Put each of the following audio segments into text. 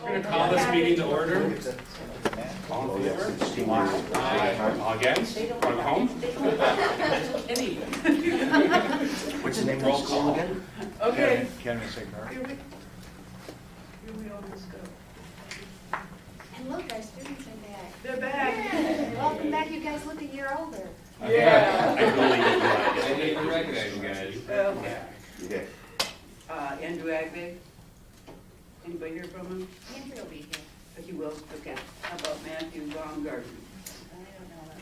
We're going to call this meeting to order. All in favor? Aye. All against? Want to go home? Any. What's the name Roll of the school call. again? Okay. Academy Secondary. Here we always go. And look, our students are back. They're back. Yeah. Welcome back. You guys look a year older. Yeah. I really didn't like it. I didn't even recognize you guys. Yeah. Andrew Agbe. Anybody hear from him? Andrew will be here. He will, okay. How about Matthew Baumgarten? I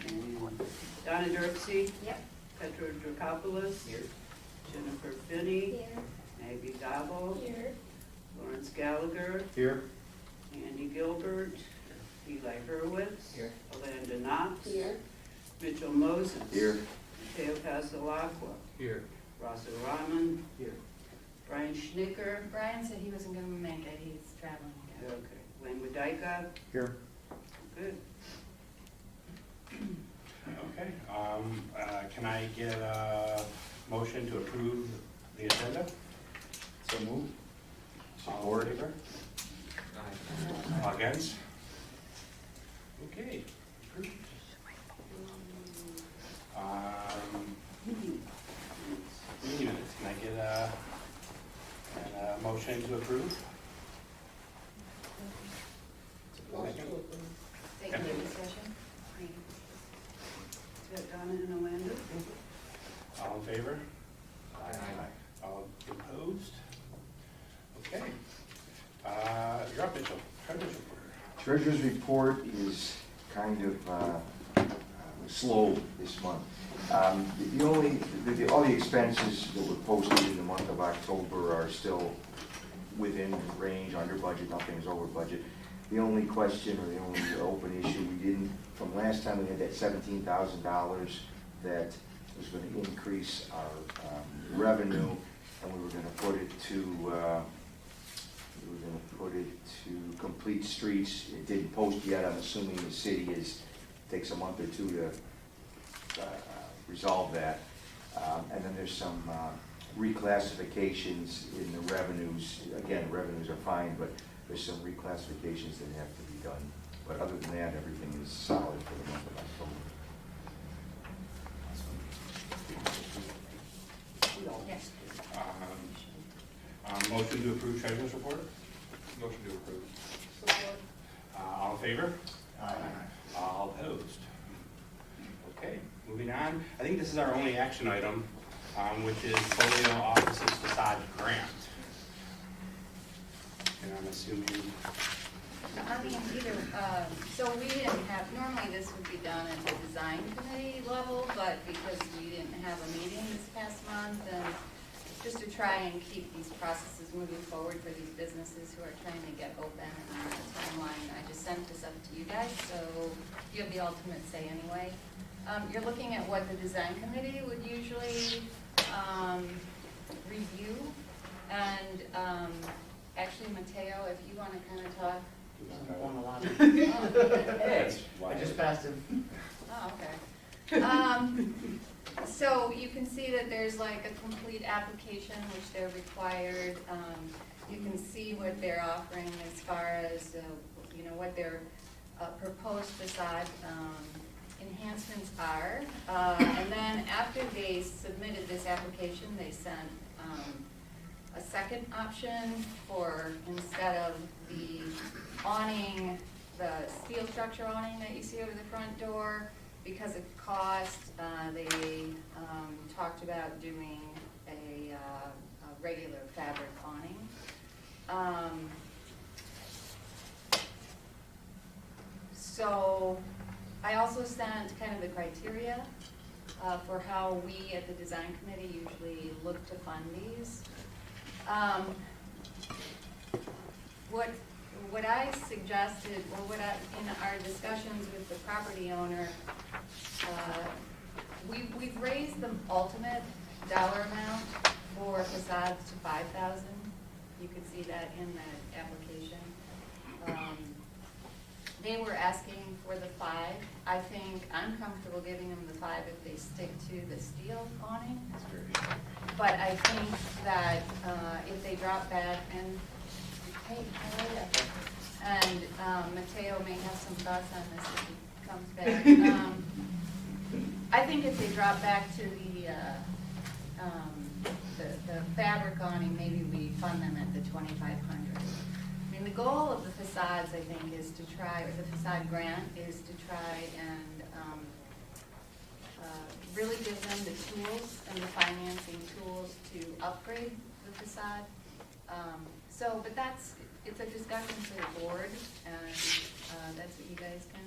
don't know about that. Donna Dirksey, Yep. Petra Dracopoulos. Here. Jennifer Finney. Here. Maggie Gobble. Here. Lawrence Gallagher. Here. Andy Gilbert. Eli Hurwitz. Here. Alanda Knox. Here. Mitchell Moses. Here. Mateo Pasalacqua. Here. Rasa Rahman. Here. Brian Schnicker. Brian said he wasn't going to make it. He's traveling again. Okay. Wayne Wadika. Here. Good. Okay. Can I get a motion to approve the agenda? So move. All in favor? All against? Okay. Approved. Meeting minutes. Can I get a motion to approve? Take no discussion. Is that Donna and Alanda? All in favor? Aye. All opposed? Okay. You're up, Mitchell. Treasurer's report. Treasurer's report is kind of slow this month. All the expenses that were posted in the month of October are still within range, under budget, nothing is over budget. The only question, or the only open issue, we didn't, from last time we had that $17,000 that was going to increase our revenue, and we were going to put it to complete streets. It didn't post yet. I'm assuming the city takes a month or two to resolve that. And then there's some reclassifications in the revenues. Again, revenues are fine, but there's some reclassifications that have to be done. But other than that, everything is solid for the month of October. Yes. Motion to approve treasurer's report? Motion to approve. All in favor? Aye. All opposed? Okay, moving on. I think this is our only action item, which is Folio Office's Facade grant. And I'm assuming, I mean, either, so we didn't have, normally this would be done at the design committee level, but because we didn't have a meeting this past month, and just to try and keep these processes moving forward for these businesses who are trying to get open and on a timeline, I just sent this up to you guys, so you have the ultimate say anyway. You're looking at what the design committee would usually review, and actually, Mateo, if you want to kind of talk. that's why. I just passed him. Oh, okay. So you can see that there's like a complete application which they're required. You can see what they're offering as far as, what their proposed facade enhancements are. And then after they submitted this application, they sent a second option for, instead of the awning, the steel structure awning that you see over the front door, because of cost, they talked about doing a regular fabric awning. So I also sent kind of the criteria for how we at the design committee usually look to fund these. What I suggested, or in our discussions with the property owner, we've raised the ultimate dollar amount for facades to $5,000. You could see that in the application. They were asking for the 5. I think I'm comfortable giving them the 5 if they stick to the steel awning. But I think that if they drop back and, hey, how are you? And Mateo may have some thoughts on this if he comes back. I think if they drop back to the fabric awning, maybe we fund them at the 2,500. I mean, the goal of the facades, I think, is to try, or the facade grant is to try and really give them the tools and the financing tools to upgrade the facade. But it's a discussion for the board, and that's what you guys can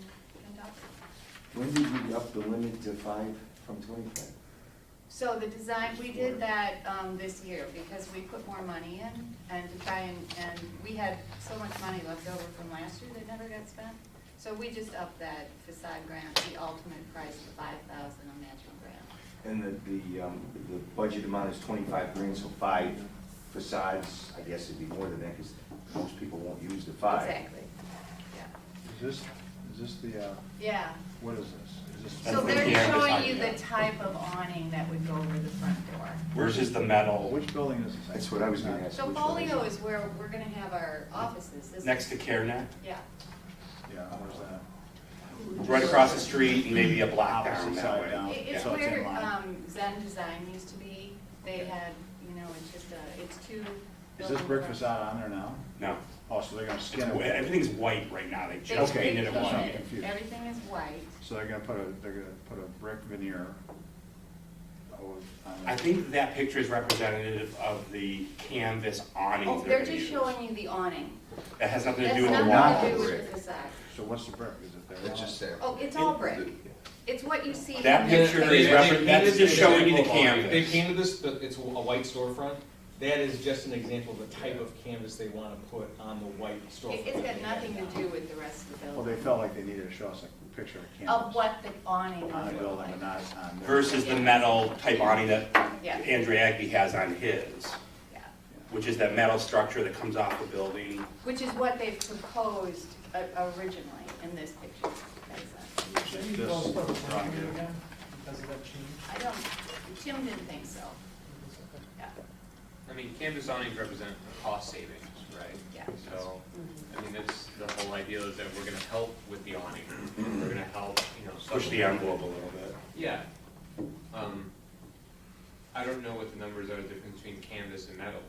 talk about. When did we up the limit to 5 from 25? So the design, we did that this year because we put more money in and to try and we had so much money left over from last year that never got spent. So we just upped that facade grant, the ultimate price to $5,000 a matching grant. And the budget amount is 25 grand, so 5 facades, I guess it'd be more than that, because most people won't use the 5. Exactly, yeah. Is this the, Yeah, what is this? Is this? so That's the they're canvas showing on you it. the type of awning that would go over the front door. Where's just the metal Which building is this? That's what I was gonna ask. So which one Folio it? is where we're gonna have our offices. This next to is- CareNet? Yeah, Yeah, where's that? Right across the street and maybe a block down Opposite that side way. down. It's So it's in where line. Zen Design used to be. They had, it's just it's two. Is this brick buildings. facade on there now? No, Oh, so they're gonna it's skin whi- it, everything's white right now, they They just Okay, painted it that's white. right. painted it. confused. Everything is white. so they're gonna put a brick veneer on I it. think that picture is representative of the canvas awnings Oh, they're they're gonna just use. showing you the awning. That has nothing to That's do with the nothing wall. to do with the facade. So what's the brick? Is it there? It's just there. Oh, it's all brick. It's what you see. That in the picture is picture. that's just showing you the They canvas. painted this, it's a white storefront. That is just an example of the type of canvas they want to put on the white storefront. It's got nothing to do with the rest of the Well, building. they felt like they needed to show us a picture of Of canvas what the awning on would the look building, like. but not on. their- Versus the metal type awning that Yeah, Andrew Agby has on his, yeah. which is that metal structure that comes off the building. Which is what they've proposed originally in this picture. That's, This drawing here. I don't, Tim didn't think so. Yeah, I mean, canvas awnings represent cost savings, right? yeah. So, I mean, that's the whole idea is that we're gonna help with the awning. We're gonna help, Push the envelope a little bit. Yeah. I don't know what the numbers are, the difference between canvas and metal,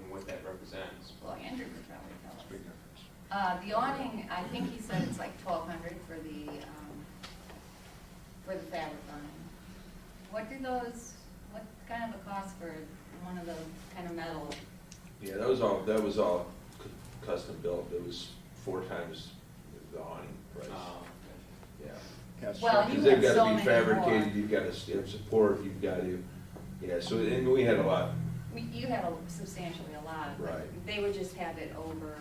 and what that represents. Well, Andrew could probably tell us. Big difference. The awning, I think he said it's like 1,200 for the fabric awning. What kind of a cost for one of the kind of metal? Yeah, that was all custom built. It was 4 times the awning price. Yeah. Yeah, it's Well, structured. you Because they've have so got to many be fabricated, more. you've got to have support, you've got to, yeah, so, and we had a lot. You have substantially a lot, but Right. they would just have it over.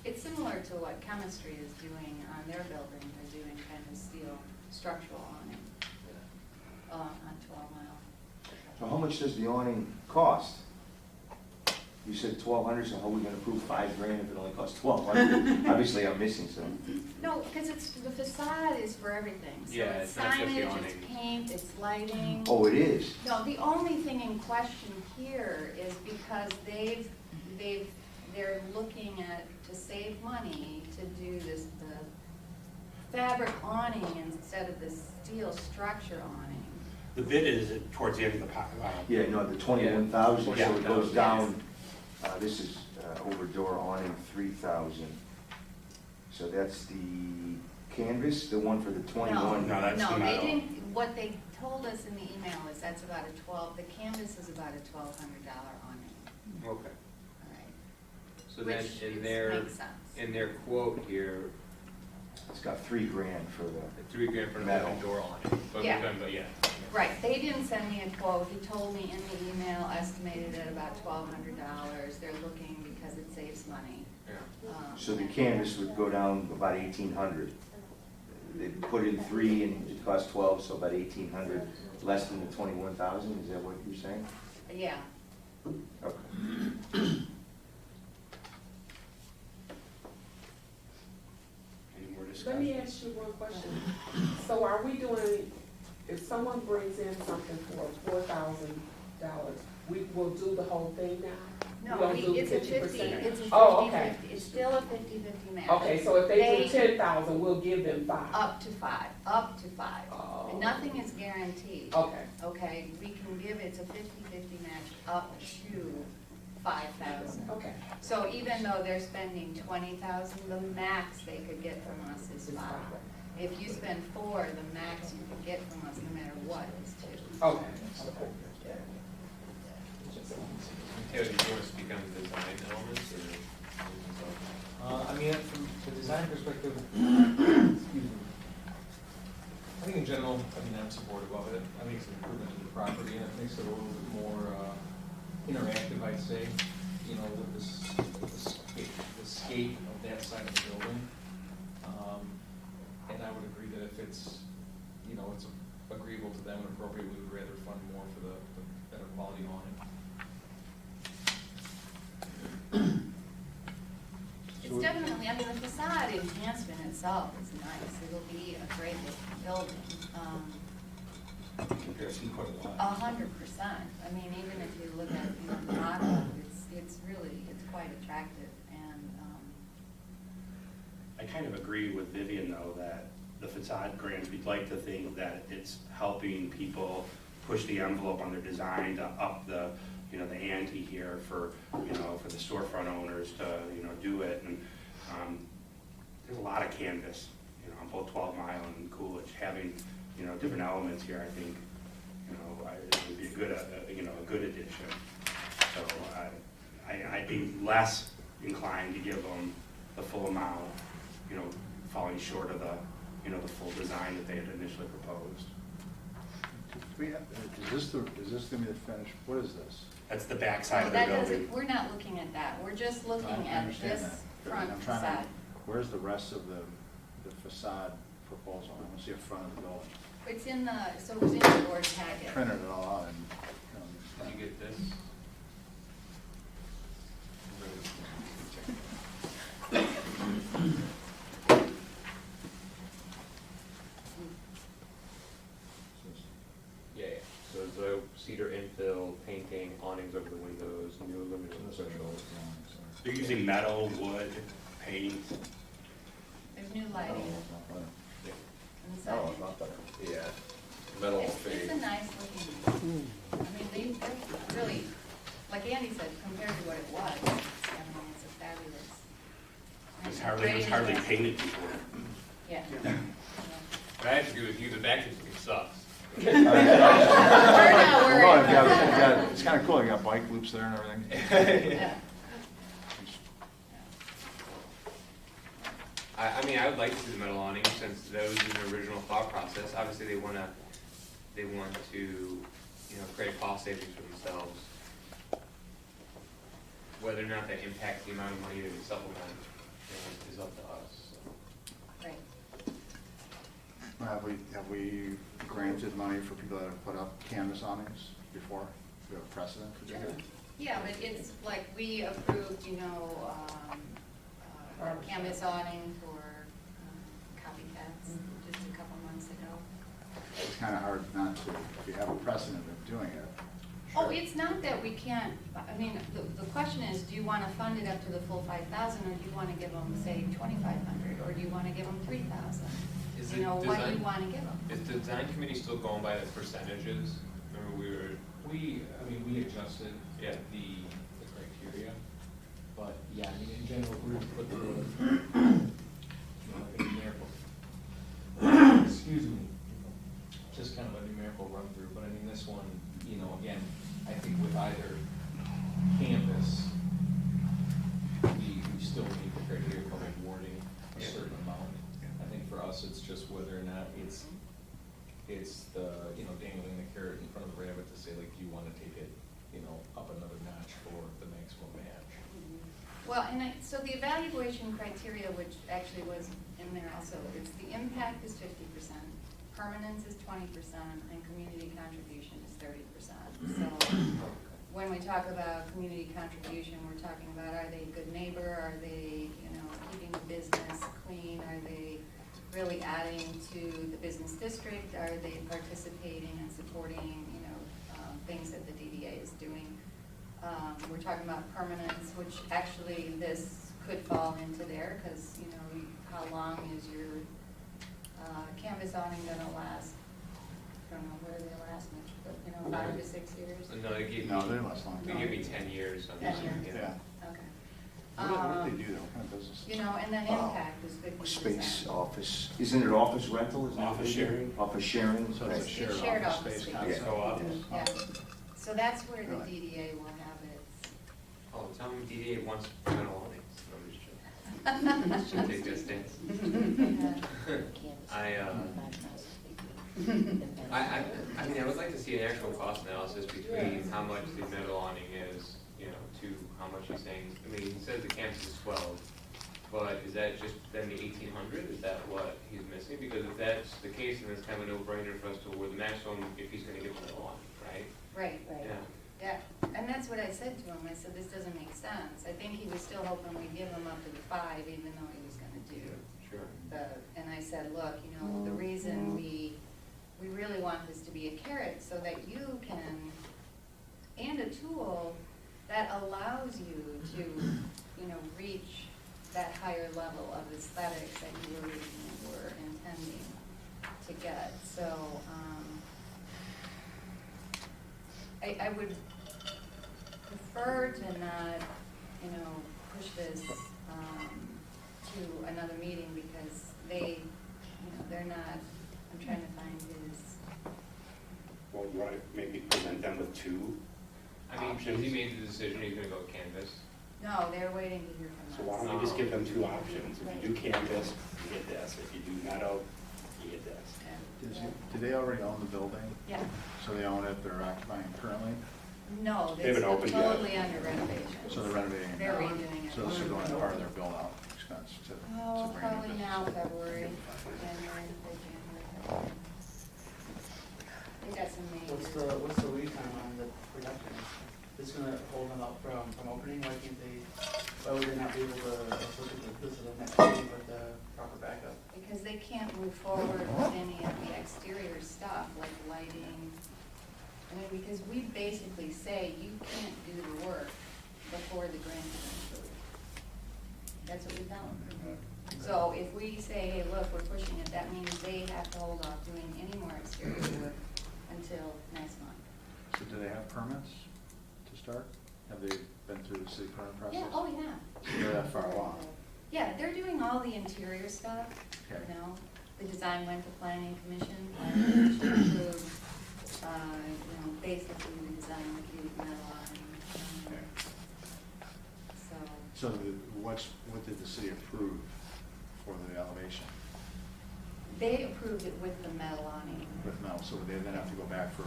It's similar to what chemistry is doing on their building. They're doing kind of steel structural awning on 12 Mile. So how much does the awning cost? You said 1,200, so how are we gonna prove 5 grand if it only costs 1,200? Obviously, I'm missing some. No, because the facade is for everything. So Yeah, it's it's not just the signage, it's awning. paint, it's lighting. Oh, it is? No, the only thing in question here is because they're looking to save money to do the fabric awning instead of the steel structure awning. The bid is towards the end of the Yeah, no, the 21,000, so Yeah. it goes down, this is over door awning 3,000. So that's the canvas, the one for the 21? No, that's the No, they metal. didn't, what they told us in the email is that's about the canvas is about a $1,200 awning, Okay. all right? So then, Which makes sense. in their quote here, It's got 3 grand for the, $3,000 for Metal. the door on it. But Yeah. we're talking about, yeah. Right, they didn't send me a quote, he told me in the email, estimated at about $1,200, they're looking because it saves money. Yeah. so the canvas would go down about 1,800. They put in 3 and it cost 12, so about 1,800, less than the 21,000, is that what you're saying? Yeah, Okay. Any more Let discussion? me ask you one question. So are we doing, if someone brings in something for $4,000, we will do the whole thing now? don't No, do it's a 50%? 50, it's a 50-50, Oh, okay. it's still a 50-50 match. Okay, so if they do They- 10,000, we'll give them 5. Up to 5, up to 5. Oh. And nothing is guaranteed. Okay, Okay, we can give, it's a 50-50 match up to 5,000. okay. So even though they're spending 20,000, the max they could get from us is 5. If you spend 4, the max you could get from us, no matter what, is 2. Okay. Taylor, do you want to speak on the design elements or? I mean, from the design perspective, excuse me. I think in general, I mean, I'm supportive of it. I think it's an improvement to the property, and it makes it a little bit more interactive, I'd say, you know, with the scape of that side of the building. And I would agree that if it's, you know, it's agreeable to them and appropriate, we would rather fund more for the better quality awning. It's definitely, I mean, the facade enhancement itself is nice. It'll be a great looking building. Comparison quite a lot. 100%. I mean, even if you look at, you know, the model, it's really, it's quite attractive. And, I kind of agree with Vivian, though, that the facade grants, we'd like to think that it's helping people push the envelope on their design to up the, you know, the ante here for, you know, for the storefront owners to, you know, do it. And there's a lot of canvas, you know, on both 12 Mile and Coolidge. Having, you know, different elements here, I think, you know, it would be a good, you know, a good addition. So I'd be less inclined to give them the full amount, you know, falling short of the, you know, the full design that they had initially proposed. Is this gonna be the finish, what is this? That's the back side no, of the that building. doesn't, we're not looking at that. We're just looking I at understand this that, but front I'm trying to- facade. Where's the rest of the facade proposal? I want to see a front of the building. It's in the, so it's in the board packet. Printed it all out and. Did you get this? Yeah, yeah. So the cedar infill, painting, awnings over the windows, new aluminum socials. They're using metal, wood, paint. There's new lighting inside. Oh, not better. Yeah, metal It's fade. a nice looking, I mean, they're really, like Andy said, compared to what it was, I mean, it's a fabulous. It was hardly painted before. Yeah. But I have to agree with you, the back is sucks. We're not worried Well, about that. it's kind of cool, you got bike loops there and everything. Yeah. I mean, I would like to see the metal awning since that was in the original thought process. Obviously, they want to, you know, create cost savings for themselves. Whether or not that impacts the amount of money that we supplement, you know, is up to us. So. Right. Have we granted money for people that have put up canvas awnings before? Do we have a precedent for doing that? Yeah, but it's like we approved, you know, canvas awning for copycats just a couple months ago. It's kind of hard not to, if you have a precedent of doing it. Oh, it's not that we can't, I mean, the question is, do you want to fund it up to the full 5,000, or do you want to give them, say, 2,500, or do you want to give them 3,000? Is You the know, what do you design- want to give them? Is the design committee still going by the percentages? Remember we were, We adjusted Yeah. the criteria, but yeah, I mean, in general, we're gonna put the, a numerical, excuse me, just kind of a numerical run through, but I mean, this one, you know, again, I think with either canvas, we still meet the criteria of awarding a Yeah. certain amount. I think for us, it's just whether or not it's the, you know, dangling the carrot in front of the rabbit to say, like, do you want to take it, you know, up another notch for the maximum match? Well, and so the evaluation criteria, which actually was in there also, is the impact is 50%, permanence is 20%, and community contribution is 30%. So when we talk about community contribution, we're talking about, are they a good neighbor? Are they, you know, keeping the business clean? Are they really adding to the business district? Are they participating and supporting, you know, things that the DDA is doing? we're talking about permanence, which actually this could fall into there, because, you know, how long is your canvas awning gonna last? I don't know where they last much, but, you know, 5 to 6 years? No, they gave me, No, they last long. they gave me 10 years on 10 this years. one, yeah. Okay. What do they do though? What kind of business? You know, and the impact is 50%. Space, office, isn't it office rental? Isn't it? Office sharing. Office sharing, So it's a okay. It's shared shared office office space space. concept. Yeah. Co-office. Yeah, so that's where the Really? DDA will have its. Oh, tell me DDA wants metal awnings. No, I'm just joking. Should take this stance. I mean, I would like to see an actual cost analysis between how much the metal awning is, you know, to how much he's saying. I mean, he says the campus is 12, but is that just then the 1,800? Is that what he's missing? Because if that's the case, then it's kind of a no-brainer for us to award the maximum if he's gonna get metal awning, right? Right, Yeah. yeah, and that's what I said to him, I said, this doesn't make sense. I think he was still hoping we'd give him up to the 5, even though he was gonna do Sure. and I said, look, you know, the reason we really want this to be a carrot so that you can, and a tool that allows you to, you know, reach that higher level of aesthetics that you originally were intending to get. So, I would prefer to not, you know, push this, to another meeting because they, you know, they're not, I'm trying to find his, Well, you want to maybe present them with 2 I mean, options? he made the decision he's gonna go with canvas. no, they're waiting to hear So from why us. don't we just give them 2 options? If you do canvas, you get this. If you do metal, you get this. Yeah. Do they already own the building? Yeah, So they own it, they're occupying currently? no, They it's haven't opened yet. totally under renovation. So they're renovating it They're now? redoing it. So this is going to part of their build-out expense to Oh, bring probably it now, business. February, January, February. They got some major. What's the lead time on the production? It's gonna hold them up from opening, why can't they, why would they not be able to, look at this is the next meeting with the proper backup? Because they can't move forward with any of the exterior stuff, like lighting. I mean, because we basically say you can't do the work before the grant is approved. That's what we tell them. So if we say, hey, look, we're pushing it, that means they have to hold off doing any more exterior work until next month. So do they have permits to start? Have they been through the city permit process? Yeah, oh, yeah. So they're that far along? Yeah, they're doing all the interior stuff, Okay. you know. The design went to planning commission, planning commission approved, you know, basically the design with the metal awning. Okay. So, So what did the city approve for the elevation they approved it with the metal awning. with metal? So would they then have to go back for a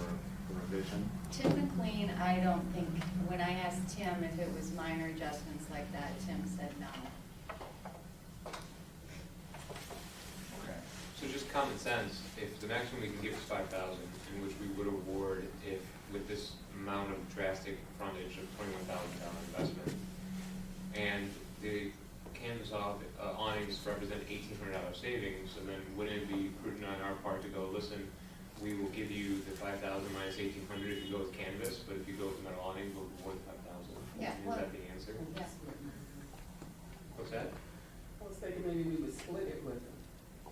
revision? Tim McLean, I don't think, when I asked Tim if it was minor adjustments like that, Tim said no. Okay. So just common sense, if the maximum we can give is 5,000, in which we would award if, with this amount of drastic frontage of $21,000 investment, and the canvas awnings represent $1,800 savings, so then wouldn't it be prudent on our part to go, listen, we will give you the 5,000 minus 1,800 if you go with canvas, but if you go with metal awnings, we'll award the 5,000. Yeah, Is well- that the answer? Yeah. What's that? I was thinking maybe we would split it with them.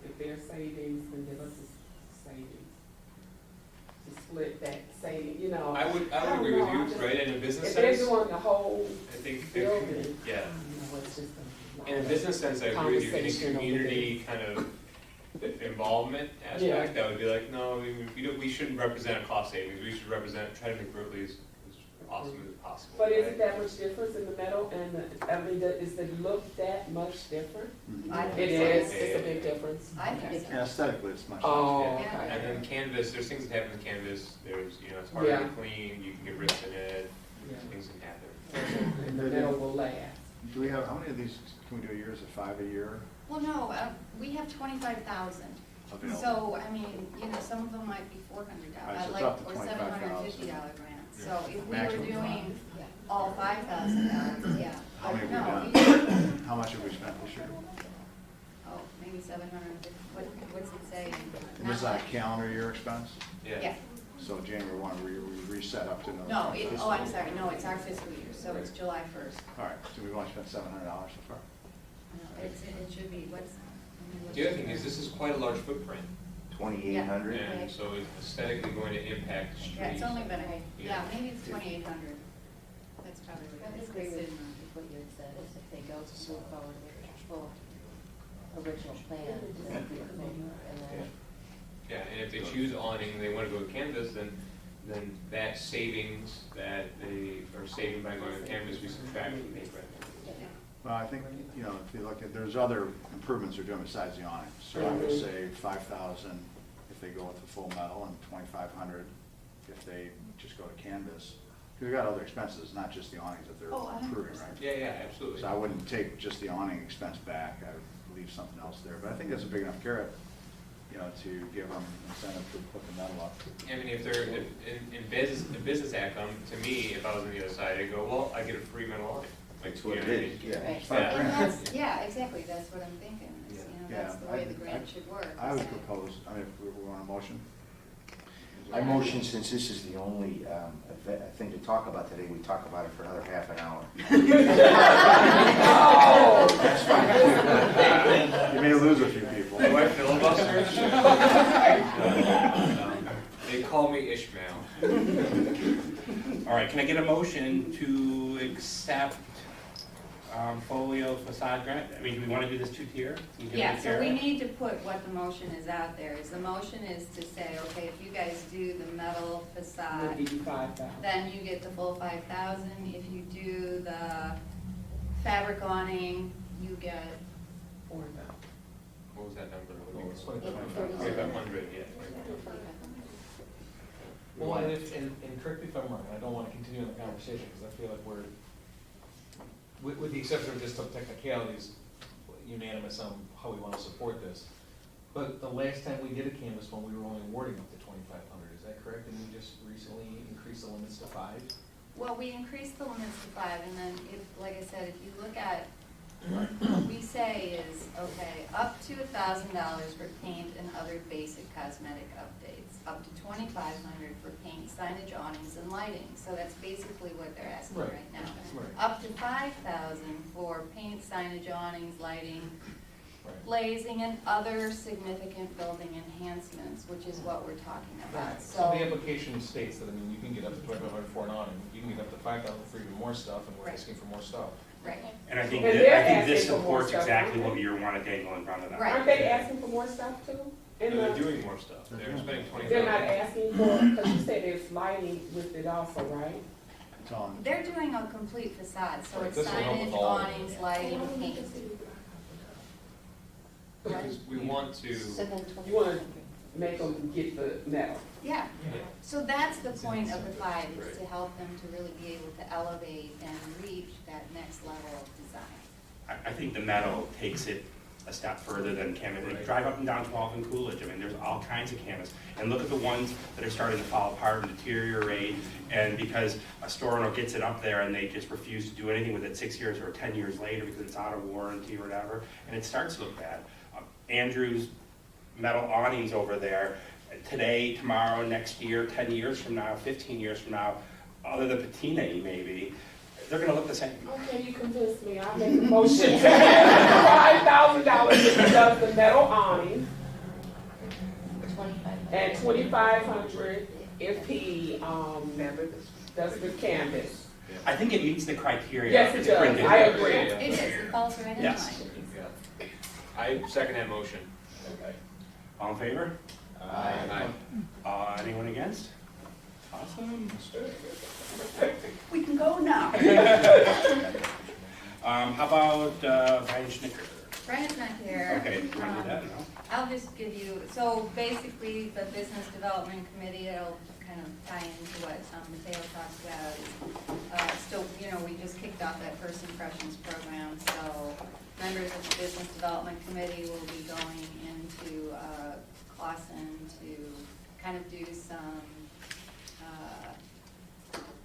If their savings, then give us a savings. To split that saving, you know. I would don't agree with know, you, I'm just- right, in a business If they're sense, doing the whole I think, building. yeah. You know, it's just a. In a business sense, I agree with you, in a Conversation over community kind of involvement aspect, I would be like, no, we shouldn't represent a cost savings, we should represent, try to make Berkeley as awesome as possible. But is right? it that much difference in the metal and the, I mean, is the look that much different? I think It so. is, it's a big difference. I think so. And aesthetically, it's much Oh, nicer. Yeah. okay. And then canvas, there's things that happen in canvas, there's, you know, it's harder Yeah. to clean, you can get rips in it, Yeah. things can happen. And the metal will last. Do we have, how many of these can we do a year? Is it 5 a year Well, no, we have 25,000. available? So, I mean, you know, some of them might be $400, Alright, so it's like, up to or $25,000. $750 grants. So if we were Maximum doing all $5,000, yeah. How many But have we no, done? How much have we spent this year? Oh, maybe 750, what's it say? And this is on a calendar year expense? Yeah, So January 1, we reset up to another. No, fiscal I'm year. sorry, no, it's our fiscal year, so it's July 1st. All right, so we've only spent $700 so far. No, it should be, what's? The other thing is, this is quite a large footprint, 2,800? and so it's aesthetically going to impact the street. Yeah, it's only been, Yeah. maybe it's 2,800. That's probably what I it is. agree with what you had said, is if they go to move forward with the full original plan, then we could maybe, and then. Yeah, and if they choose awning and they want to go to canvas, then that savings that they are saving by going to canvas, we subtract from the rent. Well, I think, you know, if you look at, there's other improvements they're doing besides the awning. So I would say 5,000 if they go with the full metal, and 2,500 if they just go to canvas. Because we've got other expenses, not just the awnings that they're Oh, 100%. improving, right? Yeah, absolutely. So I wouldn't take just the awning expense back, I would leave something else there. But I think that's a big enough carrot, you know, to give them incentive to put the metal up. I mean, if in business outcome, to me, if I was on the other side, I'd go, well, I get a free metal awning. Like, That's what you it know what I is, mean? yeah. Right. It's And $5,000. that's, yeah, exactly, that's what I'm thinking, is, that's the way the grant should work. I would propose, I mean, if we want a motion. I motion, since this is the only thing to talk about today, we talk about it for another half an hour. That's fine. You may lose a few people. Do I filibuster? They call me Ishmael. All right, can I get a motion to accept Folio Facade grant? I mean, do we want to do this two-tier? Can you give Yeah, it a so tier? we need to put what the motion is out there, is the motion is to say, okay, if you guys do the metal We'll facade, give you 5,000. then you get the full 5,000. If you do the fabric awning, you get, 4,000. What was that number? It's 25. 2,500, yeah. Well, and correct me if I'm wrong, I don't want to continue the conversation, because I feel like we're, with the exception of just some technicalities, unanimous on how we want to support this. But the last time we did a canvas one, we were only awarding up to 2,500, is that correct? And we just recently increased the limits to 5? well, we increased the limits to 5, and then if, like I said, if you look at, what we say is, okay, up to $1,000 for paint and other basic cosmetic updates, up to $2,500 for paint, signage, awnings, and lighting. So that's basically what they're asking Right. right now. Right. Up to $5,000 for paint, signage, awnings, lighting, Right. glazing, and other significant building enhancements, which is what we're talking about. So the application states that, I mean, you can get up to 2,500 for an awning, you can get up to 5,000 for even more stuff, and we're Right. asking for more stuff. Right, And I think And this they're asking for more supports stuff, exactly aren't what they? you want to dangle in front of them. Right. Aren't they asking for more stuff too? And In they're the- doing more stuff. They're spending 20,000. They're not asking for, because you said there's lighting with it also, right? It's on. they're doing a complete facade, so Right, it's this will help with signage, all of it. awnings, lighting, paint. Because we want to, So then You want to make them get the metal. Yeah, so that's the point of the 5, is to help them to really be able to elevate and reach that next level of design. I think the metal takes it a step further than canvas. Like, drive up and down 12th and Coolidge, I mean, there's all kinds of canvas. And look at the ones that are starting to fall apart and deteriorate, and because a store owner gets it up there and they just refuse to do anything with it 6 years or 10 years later because it's out of warranty or whatever, and it starts to look bad. Andrew's metal awnings over there, today, tomorrow, next year, 10 years from now, 15 years from now, other than patina maybe, they're gonna look the same. Okay, you convinced me. I'll make a motion to add $5,000 if he does the metal awning 25. and 2,500 if he, does the canvas. I think it meets the criteria. Yes, it It's does. printed. I agree. It is, it falls right in line. Yes. I second that motion. All in favor? Aye. Anyone against? Awesome. We can go now. How about Brian Schnicker? Brian's not here. Okay, do you want to do that? No? I'll just give you, so basically, the Business Development Committee, it'll kind of tie into what Mateo talked about. Still, we just kicked off that First Impressions program, so members of the Business Development Committee will be going into Clausen to kind of do some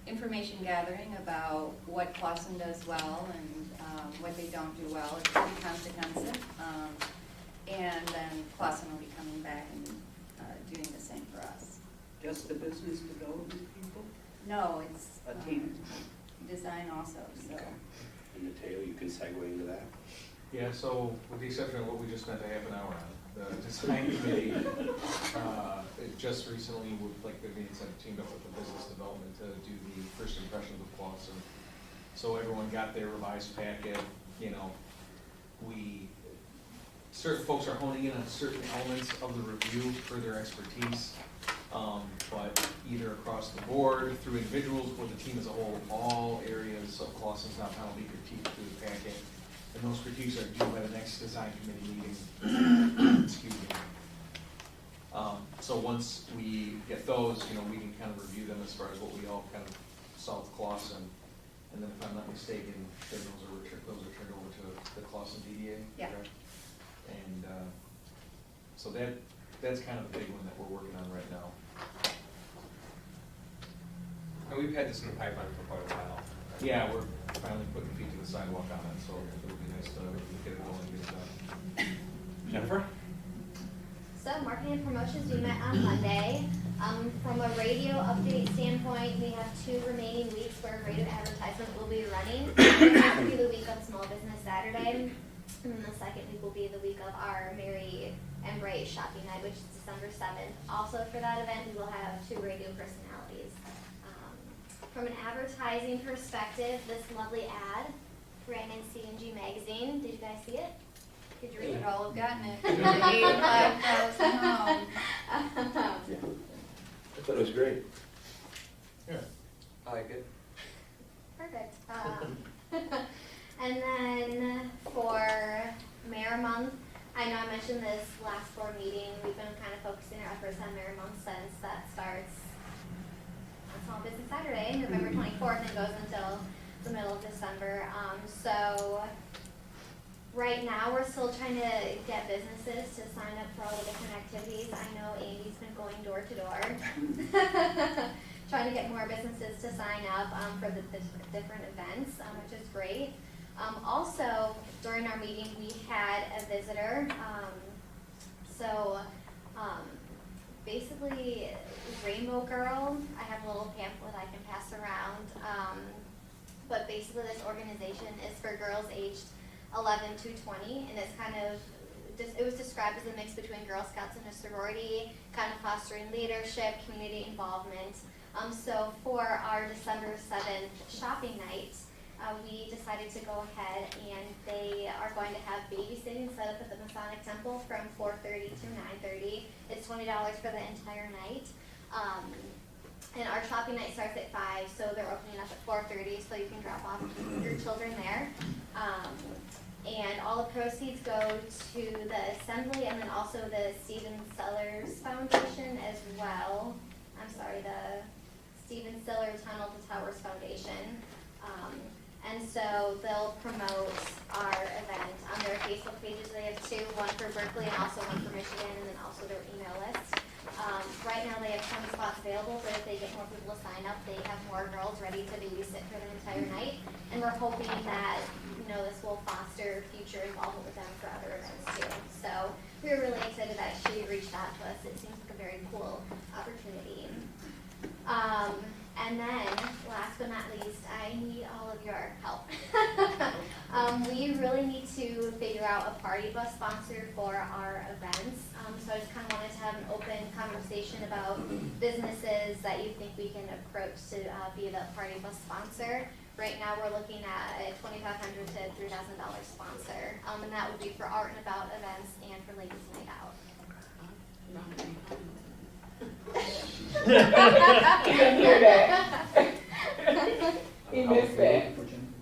information gathering about what Clausen does well and what they don't do well. It's pretty comprehensive. And then Clausen will be coming back and doing the same for us. Just the business development people? No, it's A team? design also, so. And Mateo, you can segue into that. Yeah, so with the exception of what we just spent a half an hour on, the design committee, it just recently, like Vivian said, teamed up with the business development to do the first impressions of Clausen. So everyone got their revised packet, you know, certain folks are honing in on certain elements of the review for their expertise. But either across the board, through individuals, or the team as a whole, all areas of Clausen's downtown will be critiqued through the packet. And those critiques are due by the next design committee meeting. Excuse me. So once we get those, you know, we can kind of review them as far as what we all kind of saw with Clausen. And then if I'm not mistaken, then those are turned over to the Clausen DDA. Yeah. correct? And so that's kind of the big one that we're working on right now. And we've had this in the pipeline for quite a while. Yeah, we're finally putting feet to the sidewalk on it, so it'll be nice to get it going and get it done. Jennifer? So marketing and promotions, we met on Monday. From a radio update standpoint, we have 2 remaining weeks where radio advertisement will be running. The first will be the week of Small Business Saturday, and then the second week will be the week of our Merry and Bright Shopping Night, which is December 7th. Also for that event, we will have 2 radio personalities. From an advertising perspective, this lovely ad ran in C&G Magazine. Did you guys see it? Did you read We it? all have gotten it. 85,000 homes. Yeah. I thought it was great. Yeah. I like it. Perfect. And then for Mayor Month, I know I mentioned this last board meeting, we've been kind of focusing our efforts on Mayor Month since that starts on Small Business Saturday, November 24th, and goes until the middle of December. So right now, we're still trying to get businesses to sign up for all the different activities. I know Andy's been going door to door, trying to get more businesses to sign up for the different events, which is great. Also, during our meeting, we had a visitor. Basically, Rainbow Girl, I have a little pamphlet I can pass around. But basically, this organization is for girls aged 11 to 20, and it's kind of, it was described as a mix between Girl Scouts and a sorority, kind of fostering leadership, community involvement. So for our December 7th shopping night, we decided to go ahead and they are going to have babysitting set up at the Masonic Temple from 4:30 to 9:30. It's $20 for the entire night. And our shopping night starts at 5, so they're opening up at 4:30, so you can drop off your children there. And all the proceeds go to the assembly and then also the Stephen Sellers Foundation as well. I'm sorry, the Stephen Sellers Tunnel to Towers Foundation. And so they'll promote our event on their Facebook pages. They have 2, one for Berkley and also one for Michigan, and then also their email list. Right now they have 20 spots available, but if they get more people to sign up, they have more girls ready to babysit for the entire night. And we're hoping that, you know, this will foster future involvement with them for other events too. So we were really excited that she reached out to us. It seems like a very cool opportunity. And then, last but not least, I need all of your help. We really need to figure out a party bus sponsor for our events. So I just kind of wanted to have an open conversation about businesses that you think we can approach to be the party bus sponsor. Right now, we're looking at a $2,500 to $3,000 sponsor, and that would be for art and about events and for ladies' night out. He didn't hear that. He missed that.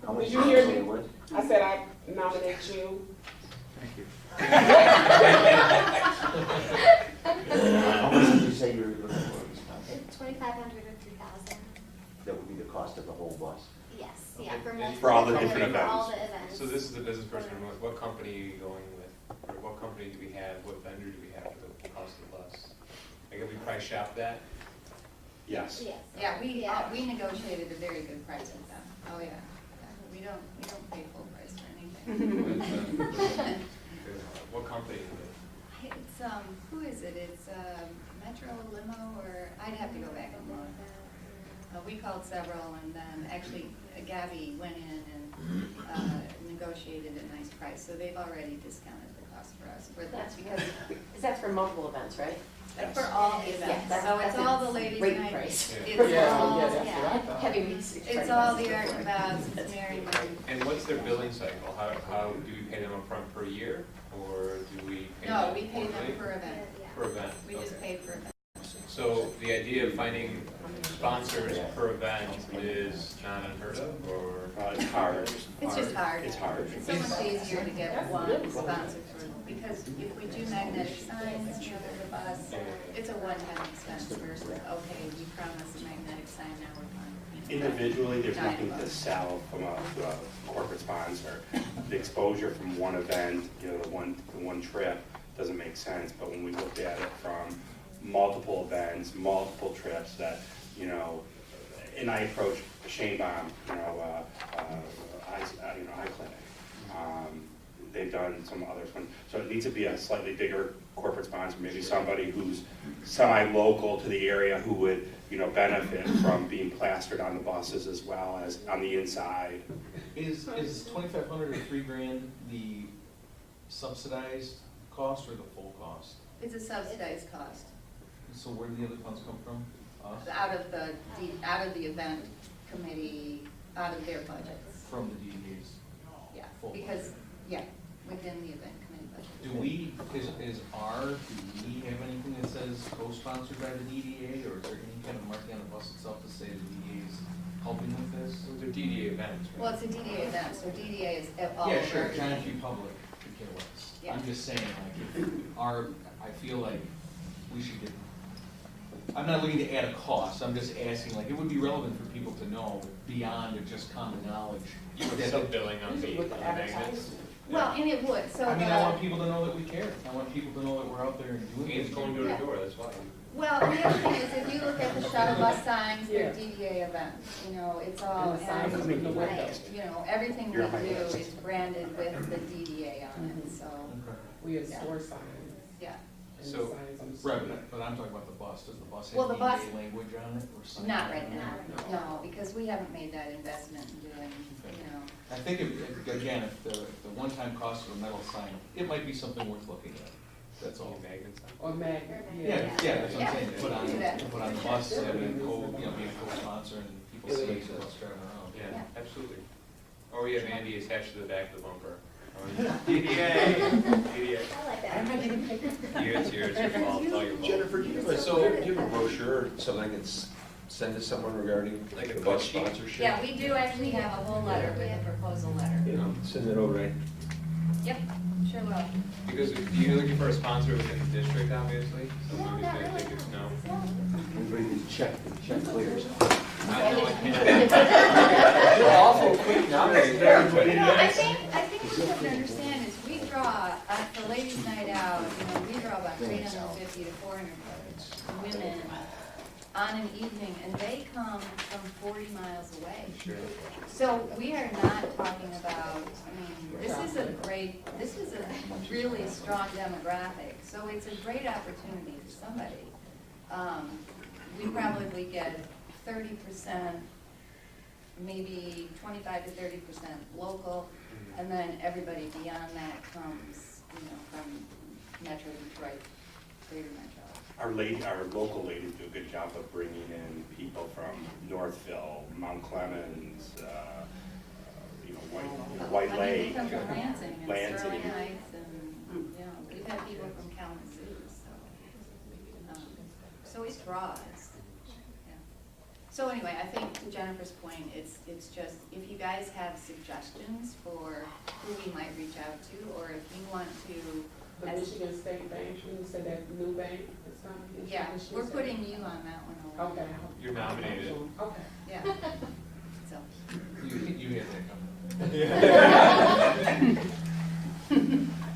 How much Did you hear say me? it was? I said I nominate you. Thank you. How much did you say you were looking for this time? It's $2,500 or $3,000. That would be the cost of the whole bus. Yes, Okay. yeah, for And multiple. for all the events, different for all events. the events. So this is the business person, what company are you going with? Or what company do we have, what vendor do we have for the cost of the bus? I guess we price shop that? Yes. Yes. Yeah, Yeah. we negotiated a very good price with them. Oh, yeah. We don't pay full price for anything. What company is it? It's, who is it? It's, Metro limo, or I'd have to go back and look. We called several, and then actually Gabby went in and negotiated a nice price, so they've already discounted the cost for us for That's that, because, because is that for multiple events, right? that's for all the events, Yeah, so it's that's all a the ladies' great night. price. It's Yeah, all, yeah, that's what I thought. Heavy music. it's all the art and bouts, it's Mary Mary. And what's their billing cycle? How, do we pay them upfront per year, or do we pay them No, we pay them quarterly? per event, Per event, we just okay. pay per event. So the idea of finding sponsors per event is not unheard of, or? It's hard. It's just hard. It's hard. It's so much easier to get one sponsor for, because if we do magnetic signs, you know, there's a bus, it's a one-time expense versus, okay, we promise a magnetic sign, now we're fine. You know, Individually, there's giant nothing to bus. sell from a corporate sponsor. The exposure from one event, you know, the one trip doesn't make sense, but when we looked at it from multiple events, multiple trips that, you know, and I approached Shane Baum, eye clinic. They've done some others, so it needs to be a slightly bigger corporate sponsor, maybe somebody who's semi-local to the area who would, you know, benefit from being plastered on the buses as well as on the inside. Is 2,500 or $3,000 the subsidized cost or the full cost? It's a subsidized cost, So where do the other funds come from? Us? out of the event committee, out of their budgets, From the DDAs? yeah, Full because, yeah, within the event committee budget. Do we have anything that says co-sponsored by the DDA, or is there any kind of marking on the bus itself to say the DDA is helping with this? They're DDA events, right? Well, it's a DDA event, so DDA is all Yeah, over. sure, Giant Tree Public, could care less. Yeah. I'm just saying, like, I feel like we should get, I'm not looking to add a cost, I'm just asking, like, it would be relevant for people to know beyond just common knowledge. You would that- sub billing on Usually the with the magnets. advertising. Well, and it would, so I mean, I want the, people to know that we care, I want people to know that we're out there and doing And it. it's going door to door, that's why. well, and the other thing is, if you look at the shuttle bus signs, they're Yeah. DDA events, you know, it's all, And the signs and, in the window. you know, everything we You're on my do list. is branded with the DDA on it, Mhm. so, Okay. We have Yeah. store signs yeah. and So- signs on the street. Right, but I'm talking about the bus, does the bus Well, have the bus- DDA language on it or something? Not right now, no, because we haven't made that investment in doing, you know, I think, again, if the one-time cost of a metal sign, it might be something worth looking at, that's all. Magnets. Or magnet, Yeah, yeah, that's what I'm saying, Yeah, put on, we can do that. put on the bus, and be a co-sponsor, and people see the bus driving around. Yeah, Yeah. absolutely. Or we have Andy attached to the back of the bumper. DDA, DDA. I like that. It's your fault, it's all your fault. Jennifer, do you have a brochure, or something I can send to someone regarding Like a the bus cut sheet? sponsorship? yeah, we do actually have a whole letter with a proposal letter. Send it over, right? Yep, sure will. Because you're looking for a sponsor within the district, obviously, so No, maybe not they really. think it's no. Everybody needs check clears. I know, I can't. You're awful quick now. I think what you have to understand is we draw, for ladies' night out, you know, we draw about 350 to 400 women on an evening, and they come from 40 miles away. So we are not talking about, I mean, this is a really strong demographic, so it's a great opportunity for somebody. We probably get 30%, maybe 25 to 30% local, and then everybody beyond that comes, you know, from Metro Detroit, Greater Metro. Our local ladies do a good job of bringing in people from Northville, Mount Clemens, White I mean, Lake. they come from Lansing and Lansing. Sterling Heights, and, you know, we've had people from Kalamazoo, so it's broad. Yeah. So anyway, I think to Jennifer's point, it's just, if you guys have suggestions for who we might reach out to, or if you want to, The Michigan State Bank, you said that new bank is coming? yeah, Michigan we're State putting Bank? you on that one over. Okay. You're nominated. Okay. Yeah, so. You had that coming.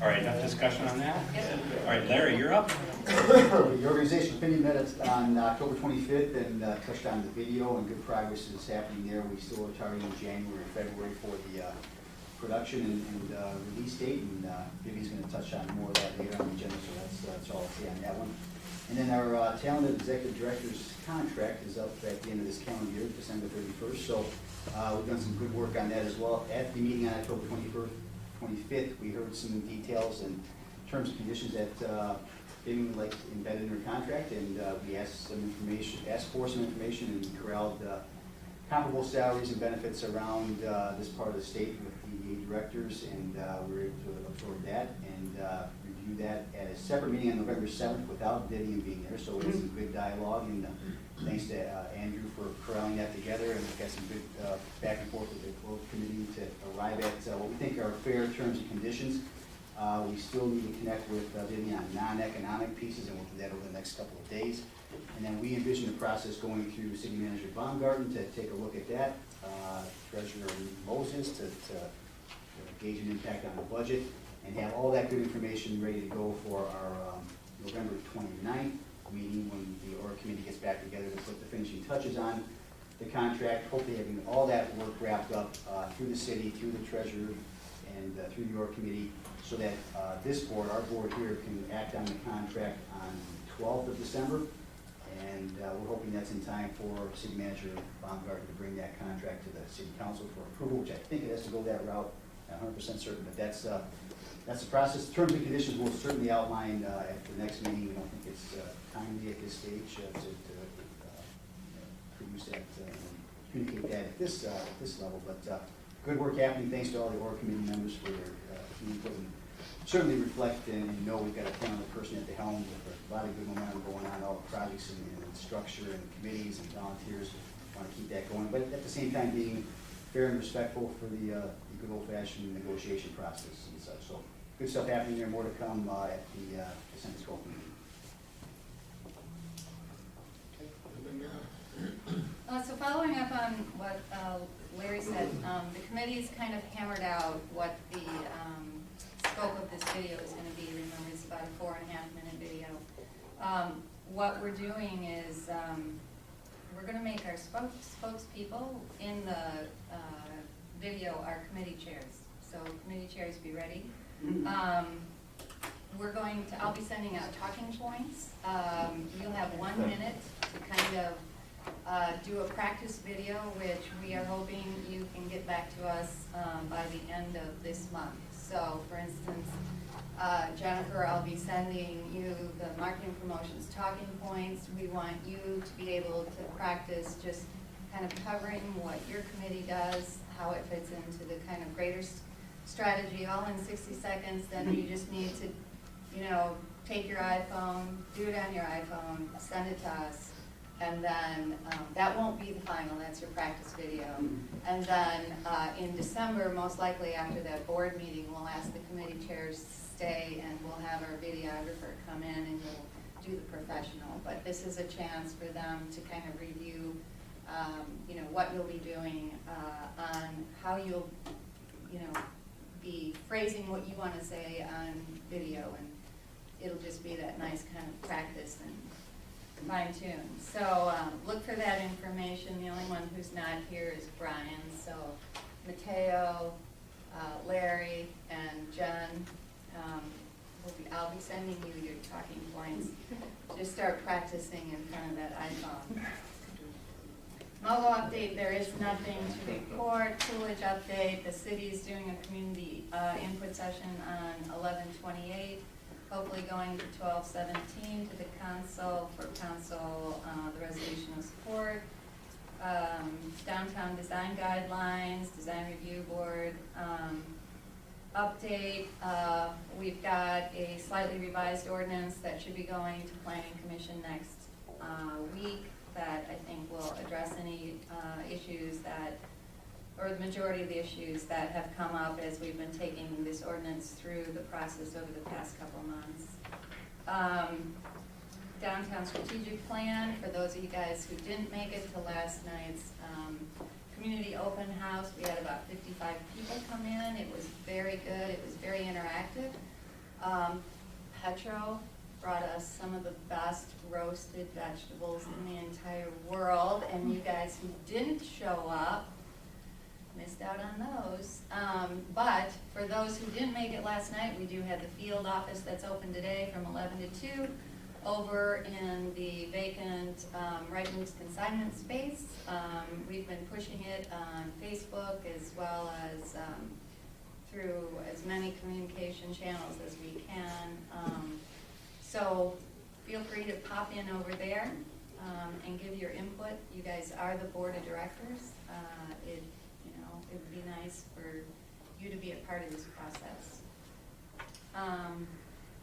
All right, enough discussion on that? Yep. All right, Larry, you're up. The organization committee met on October 25th and touched on the video, and good progress is happening there. We still are targeting January or February for the production and release date, and Vivian's going to touch on more of that later on the agenda, so that's all I'll say on that one. And then our talented executive director's contract is up at the end of this calendar year, December 31st. So we've done some good work on that as well. At the meeting on October 25th, we heard some details and terms and conditions that Vivian would like embedded in her contract, and we asked for some information and corralled comparable salaries and benefits around this part of the state with DDA directors, and we were able to absorb that and review that at a separate meeting on November 7th without Vivian being there. So it was a good dialogue, and thanks to Andrew for corralling that together, and we've got some good back and forth with the growth committee to arrive at what we think are fair terms and conditions. We still need to connect with Vivian on non-economic pieces, and we'll do that over the next couple of days. And then we envision the process going through City Manager Baumgarten to take a look at that, Treasurer Moses to gauge an impact on the budget, and have all that good information ready to go for our November 29th meeting when the Aura Committee gets back together to put the finishing touches on the contract, hopefully having all that work wrapped up through the city, through the Treasurer, and through the Aura Committee, so that this board, our board here, can act on the contract on the 12th of December. And we're hoping that's in time for City Manager Baumgarten to bring that contract to the City Council for approval, which I think it has to go that route, 100% certain, but that's the process. Terms and conditions will certainly outline at the next meeting. We don't think it's timely at this stage to produce that and communicate that at this level, but good work happening. Thanks to all the Aura Committee members for their input, and certainly reflect and know we've got a talented person at the helm with a lot of good momentum going on, all the projects and structure and committees and volunteers. Want to keep that going, but at the same time being fair and respectful for the good old-fashioned negotiation process and such. So good stuff happening there. More to come at the December 12th meeting. So following up on what Larry said, the committee's kind of hammered out what the scope of this video is going to be. Remember, it's about a 4.5-minute video. What we're doing is we're going to make our spokespeople in the video our committee chairs. So committee chairs, be ready. I'll be sending out talking points. You'll have 1 minute to kind of do a practice video, which we are hoping you can get back to us by the end of this month. So, for instance, Jennifer, I'll be sending you the marketing promotions talking points. We want you to be able to practice just kind of covering what your committee does, how it fits into the kind of greater strategy, all in 60 seconds. Then you just need to, take your iPhone, do it on your iPhone, send it to us. And then that won't be the final, that's your practice video. And then in December, most likely after that board meeting, we'll ask the committee chairs to stay, and we'll have our videographer come in and we'll do the professional. But this is a chance for them to kind of review what you'll be doing on how you'll be phrasing what you want to say on video, and it'll just be that nice kind of practice and fine-tune. So look for that information. The only one who's not here is Brian. So Mateo, Larry, and Jen, I'll be sending you your talking points. Just start practicing in front of that iPhone. MOGO update, there is nothing to report. Coolidge update, the city's doing a community input session on 11/28. Hopefully going to 12/17 to the council for the resolution of support. Downtown design guidelines, design review board update. We've got a slightly revised ordinance that should be going to planning commission next week that I think will address any issues or the majority of the issues that have come up as we've been taking this ordinance through the process over the past couple months. Downtown strategic plan, for those of you guys who didn't make it to last night's community open house, we had about 55 people come in. It was very good. It was very interactive. Petro brought us some of the best roasted vegetables in the entire world, and you guys who didn't show up missed out on those. But for those who didn't make it last night, we do have the field office that's open today from 11 to 2. over in the vacant Right Moves consignment space. We've been pushing it on Facebook as well as through as many communication channels as we can. So feel free to pop in over there and give your input. You guys are the board of directors. It would be nice for you to be a part of this process.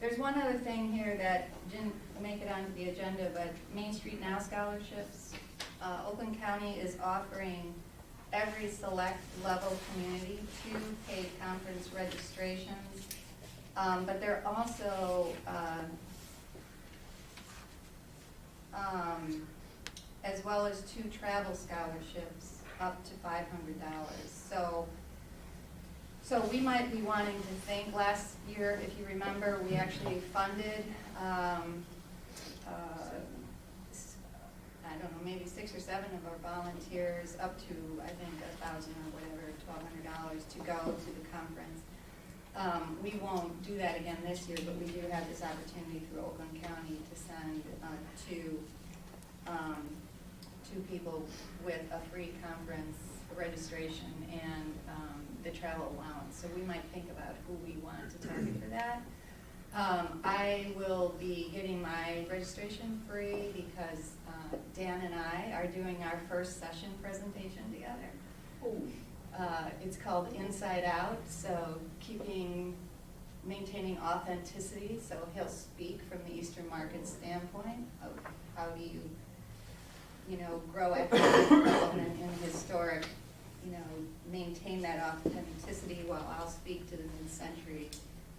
There's one other thing here that didn't make it onto the agenda, but Main Street Now scholarships. Oakland County is offering every select level community 2 paid conference registrations, but they're also as well as 2 travel scholarships up to $500. So we might be wanting to think, last year, if you remember, we actually funded, I don't know, maybe 6 or 7 of our volunteers up to, I think, $1,000 or whatever, $1,200 to go to the conference. We won't do that again this year, but we do have this opportunity through Oakland County to send 2 people with a free conference registration and the travel allowance. So we might think about who we want to target for that. I will be getting my registration free because Dan and I are doing our first session presentation together. It's called Inside Out, so maintaining authenticity. So he'll speak from the Eastern Market standpoint of how do you grow economic development in historic, maintain that authenticity while I'll speak to the mid-century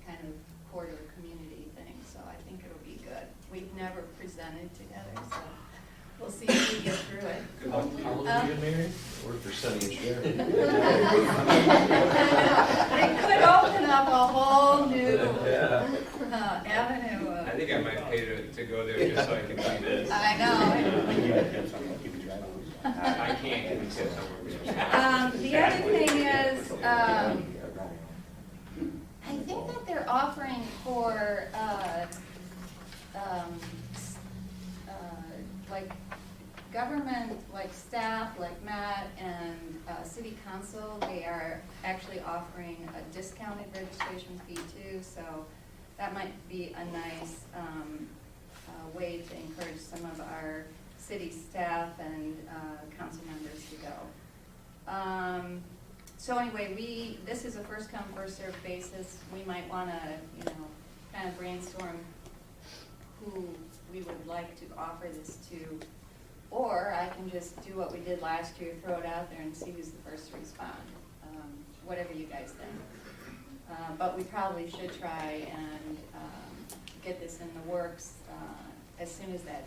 kind of quarter community thing. So I think it'll be good. We've never presented together, so we'll see if we get through it. Good luck. How long have you been married? Or for Sonny and Cher. It could open up a whole new avenue of. I think I might pay to go there just so I can see this. I know. I can't get this somewhere. The other thing is, I think that they're offering for, like government, like staff, like Matt and city council, they are actually offering a discounted registration fee too, so that might be a nice way to encourage some of our city staff and council members to go. So anyway, this is a first come, first served basis. We might want to, kind of brainstorm who we would like to offer this to. Or I can just do what we did last year, throw it out there and see who's the first to respond. Whatever you guys think. But we probably should try and get this in the works as soon as that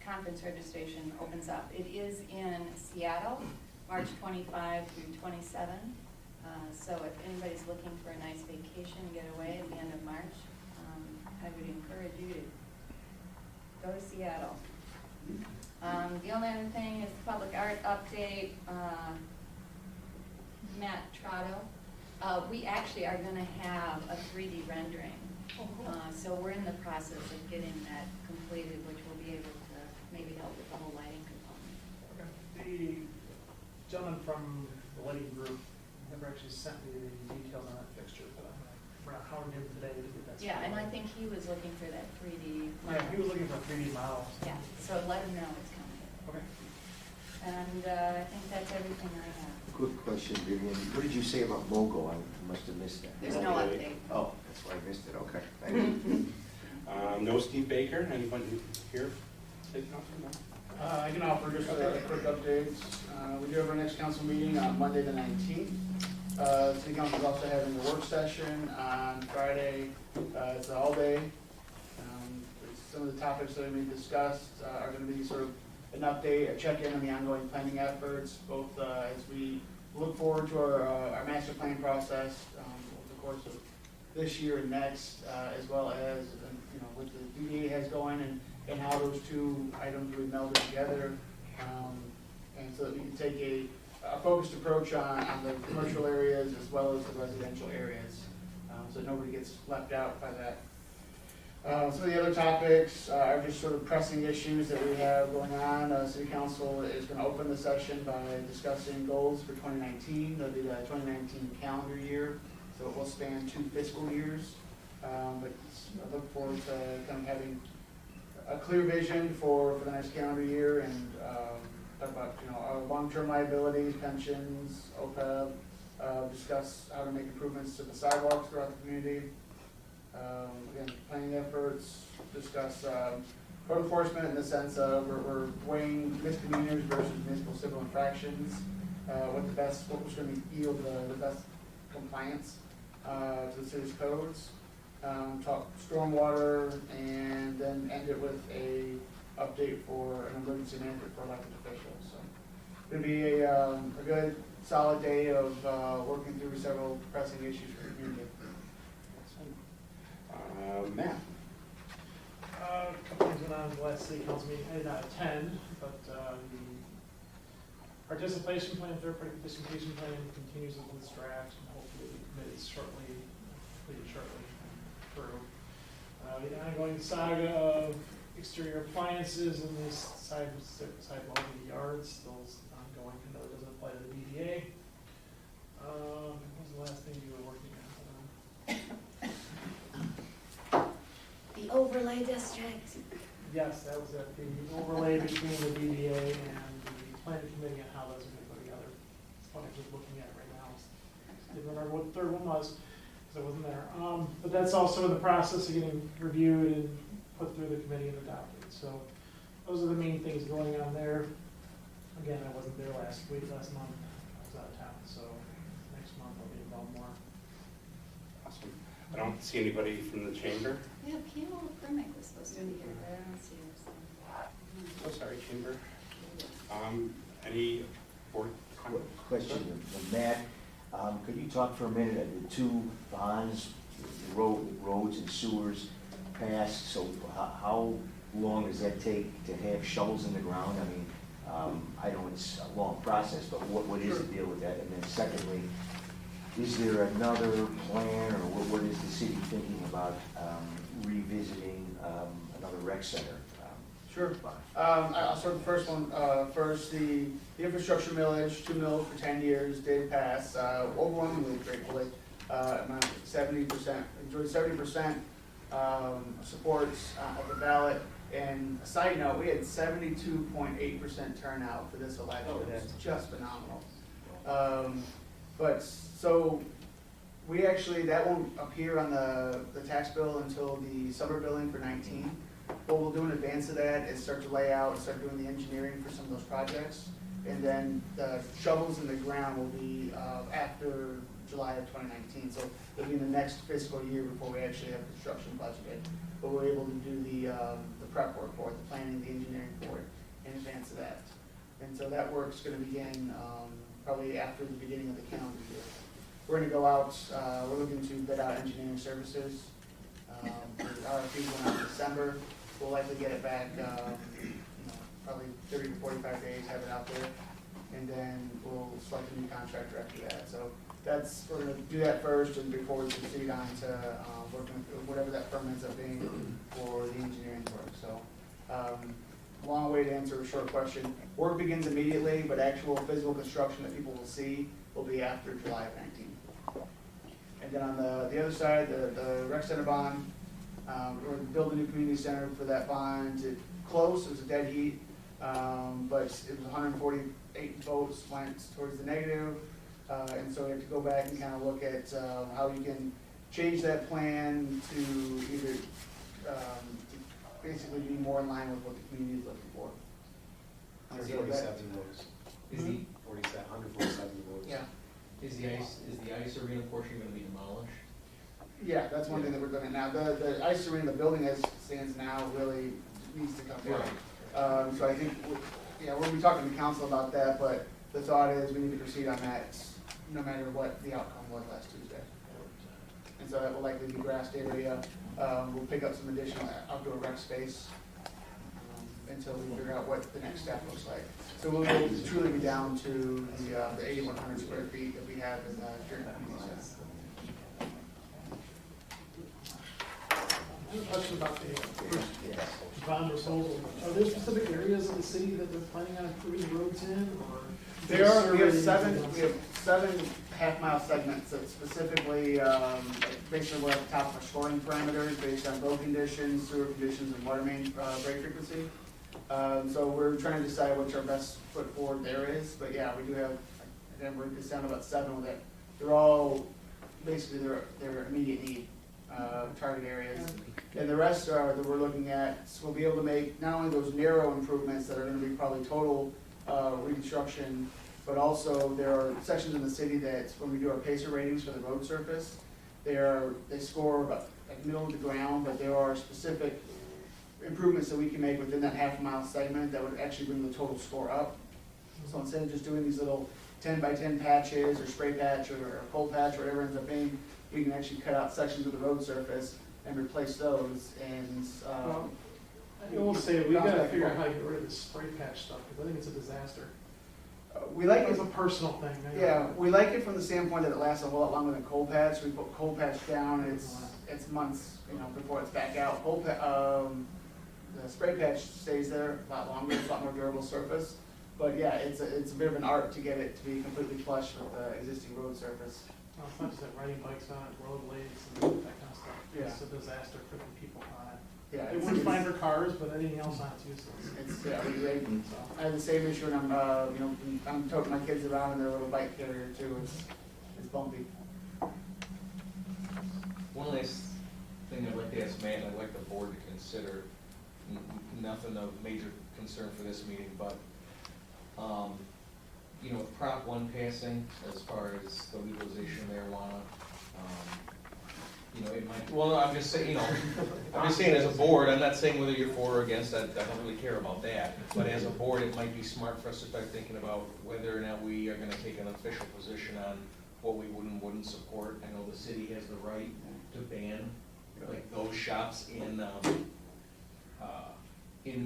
conference registration opens up. It is in Seattle, March 25 through 27. So if anybody's looking for a nice vacation getaway at the end of March, I would encourage you to go to Seattle. The only other thing is the public art update. Matt Trotto. We actually are going to have a 3D rendering. So we're in the process of getting that completed, which will be able to maybe help with the whole lighting component. Okay. The gentleman from the lighting group never actually sent me the details on that fixture, but I'm gonna hound him today to get that. Yeah, and I think he was looking for that 3D model. Yeah, he was looking for a 3D model. Yeah, so let him know it's coming. Okay. And I think that's everything I have. Quick question, Vivian. What did you say about MOGO? I must have missed that. There's no update. Oh, that's why I missed it. Okay, thank you. No Steve Baker, anyone here? City Council, no? I can offer just a quick update. We do have our next council meeting on Monday the 19th. City Council is also having a work session on Friday. It's all day. Some of the topics that we discussed are going to be sort of an update, a check-in on the ongoing planning efforts, both as we look forward to our master plan process over the course of this year and next, as well as what the DDA has going and how those two items will be melded together, and so that we can take a focused approach on the commercial areas as well as the residential areas, so that nobody gets left out by that. Some of the other topics are just sort of pressing issues that we have going on. City Council is going to open the session by discussing goals for 2019. That'll be the 2019 calendar year, so it will span 2 fiscal years. But I look forward to kind of having a clear vision for the next calendar year and talk about our long-term liabilities, pensions, OPEB, discuss how to make improvements to the sidewalks throughout the community. Again, planning efforts, discuss code enforcement in the sense of we're weighing misdemeanors versus municipal civil infractions, what was going to yield the best compliance to the city's codes. Talk stormwater, and then end it with a update for an emergency management for elected officials. So it'll be a good solid day of working through several pressing issues for the community. Matt? A couple things went on in the last city council meeting. I did not attend, but the participation plan, third party participation plan continues with this draft and hopefully be committed shortly, completed shortly through. The ongoing saga of exterior appliances in this side wall of the yard still is ongoing. I know it doesn't apply to the DDA. What was the last thing you were working on? The overlay district. Yes, that was at the overlay between the DDA and the planning committee on how those are gonna go together. It's funny, I'm just looking at it right now. Didn't remember what the third one was, because I wasn't there. But that's also in the process of getting reviewed and put through the committee and adopted. So those are the main things going on there. Again, I wasn't there last month. I was out of town, so next month I'll be involved more. Awesome. I don't see anybody from the chamber. Yeah, Kimo Pernick was supposed to be here, but I don't see her. Oh, sorry, chamber. Any board comments? Question of Matt, could you talk for a minute of the 2 bonds, the roads and sewers passed, so how long does that take to have shovels in the ground? I mean, I know it's a long process, but what is the deal with that? And then secondly, is there another plan, or what is the city thinking about revisiting another rec center? Sure. I'll start with the first one first. The infrastructure millage, 2 mils for 10 years, did pass overwhelmingly gratefully. 70%, enjoyed 70% support of the ballot. And a side note, we had 72.8% turnout for this election. It's just phenomenal. But so we actually, that won't appear on the tax bill until the summer billing for 19. What we'll do in advance of that is start to lay out and start doing the engineering for some of those projects. And then the shovels in the ground will be after July of 2019. So it'll be in the next fiscal year before we actually have construction budgeted. But we're able to do the prep work for it, the planning, the engineering for it in advance of that. And so that work's going to begin probably after the beginning of the calendar year. We're going to go out, we're looking to bid out engineering services. The RFP went out in December. We'll likely get it back, probably 30 to 45 days, have it out there. And then we'll select a new contractor after that. So we're going to do that first and before we proceed on to working with whatever that firm ends up being for the engineering work. So long way to answer a short question. Work begins immediately, but actual physical construction that people will see will be after July of 19. And then on the other side, the rec center bond, we're going to build a new community center for that bond. It closed, it was a dead heat, but it was 148 votes went towards the negative. And so we have to go back and kind of look at how you can change that plan to either to basically be more in line with what the community is looking for. 147 votes. Is the 147 votes? Yeah. Is the ice arena portion going to be demolished? Yeah, that's one thing that we're looking at now. The ice arena, the building as it stands now, really needs to come down. So I think, we'll be talking to council about that, but the thought is we need to proceed on that no matter what the outcome was last Tuesday. And so that will likely be grassed area. We'll pick up some additional outdoor rec space until we figure out what the next step looks like. So we'll truly be down to the 8,100 square feet that we have in the current community center. have a question about the bond proposal. Are there specific areas of the city that they're planning on improving the roads in, or? We have seven half-mile segments that specifically, basically what at the top of our scoring parameters based on road conditions, sewer conditions, and water main break frequency. So we're trying to decide which our best foot forward there is, but yeah, we do have, again, we're just down to about 7 with it. They're all, basically, they're immediate need, target areas. And the rest are, that we're looking at, so we'll be able to make not only those narrow improvements that are gonna be probably total reconstruction, but also there are sections in the city that, when we do our PACER ratings for the road surface, they score about like middle of the ground, but there are specific improvements that we can make within that half-mile segment that would actually bring the total score up. So instead of just doing these little 10 by 10 patches or spray patch or cold patch, whatever it ends up being, we can actually cut out sections of the road surface and replace those and, I will say, we gotta figure out how to get rid of this spray patch stuff, because I think it's a disaster. we like It's it. a personal thing. Yeah, we like it from the standpoint that it lasts a whole lot longer than cold patch. We put cold patch down, it's months, before it's back out. The spray patch stays there a lot longer, it's a lot more durable surface. But yeah, it's a bit of an art to get it to be completely flush with the existing road surface. Well, it's not just that riding bikes on it, rollerblades and that kind of stuff. Yeah. It's a disaster for the people on it. Yeah, It works fine for cars, but anything else on it's useless. I have the same issue when I'm toting my kids around in their little bike carrier too. It's bumpy. One last thing I'd like to ask Matt, and I'd like the board to consider, nothing of major concern for this meeting, but, with Prop 1 passing, as far as the legalization of marijuana, it might, well, I'm just saying, I'm just saying as a board, I'm not saying whether you're for or against, I don't really care about that, but as a board, it might be smart for us to start thinking about whether or not we are gonna take an official position on what we would and wouldn't support. I know the city has the right to ban, like, those shops in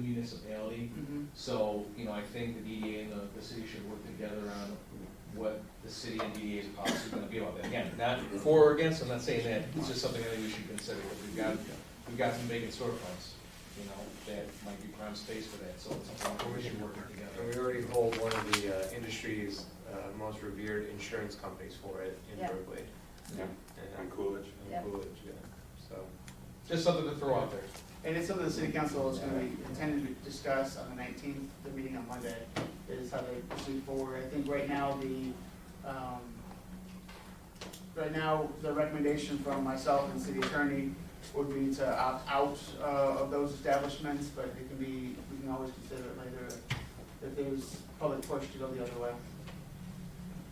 municipality. So, I think the DDA and the city should work together on what the city and DDA's policy is gonna be about that. Again, not for or against, I'm not saying that, it's just something I think we should consider, because we've got some vacant storefronts, that might be prime space for that, so it's something we should work together. And we already hold one of the industry's most revered insurance companies for it in Yeah. Berkley. Yeah, on Coolidge. Yeah. Coolidge, yeah, so. Just something to throw out there. And it's something the city council is going to be intended to discuss on the 19th, the meeting on Monday, is how they proceed forward. I think right now the recommendation from myself and city attorney would be to opt out of those establishments, but we can always consider it later if there's public push to go the other way.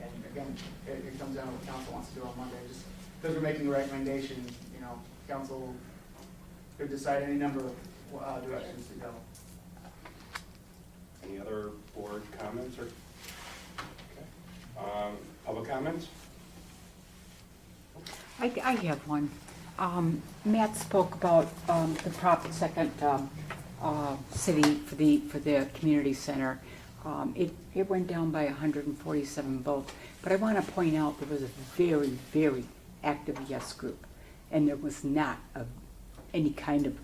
And again, it comes down to what council wants to do on Monday. Just because we're making a recommendation, council could decide any number of directions to go. Any other board comments or? Okay. Public comments? I have one. Matt spoke about the Prop second city for the community center. It went down by 147 votes, but I want to point out there was a very, very active yes group, and there was not any kind of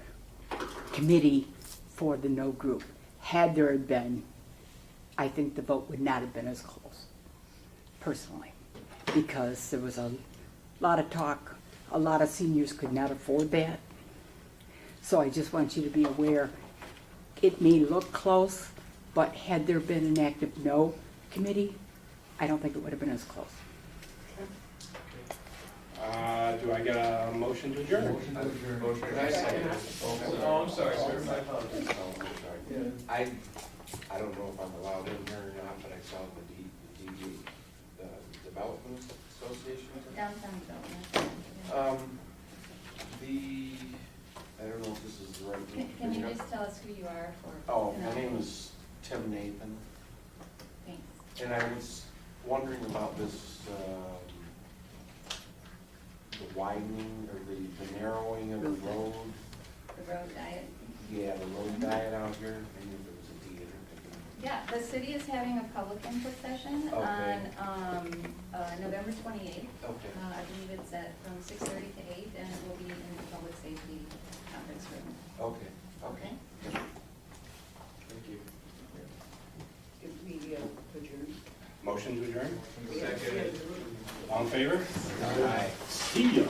committee for the no group. Had there been, I think the vote would not have been as close, personally, because there was a lot of talk. A lot of seniors could not afford that. So I just want you to be aware, it may look close, but had there been an active no committee, I don't think it would have been as close. Do I get a motion to adjourn? Motion to adjourn. Motion. Oh, I'm sorry, sir. My apologies. I don't know if I'm allowed in here or not, but I saw the Development Association. Downtown development. I don't know if this is the right. Can you just tell us who you are for? Oh, my name is Tim Nathan, Thanks. and I was wondering about this, the widening or the narrowing of the road. The road diet. Yeah, the road diet out here, maybe if it was a D in it. Yeah, the city is having a public input session Okay. on November 28th. Okay. I believe it's from 6:30 to 8, and it will be in the public safety conference Okay, okay. Thank you. If we adjourn. Motion to adjourn? Second. All in favor? Aye. See ya.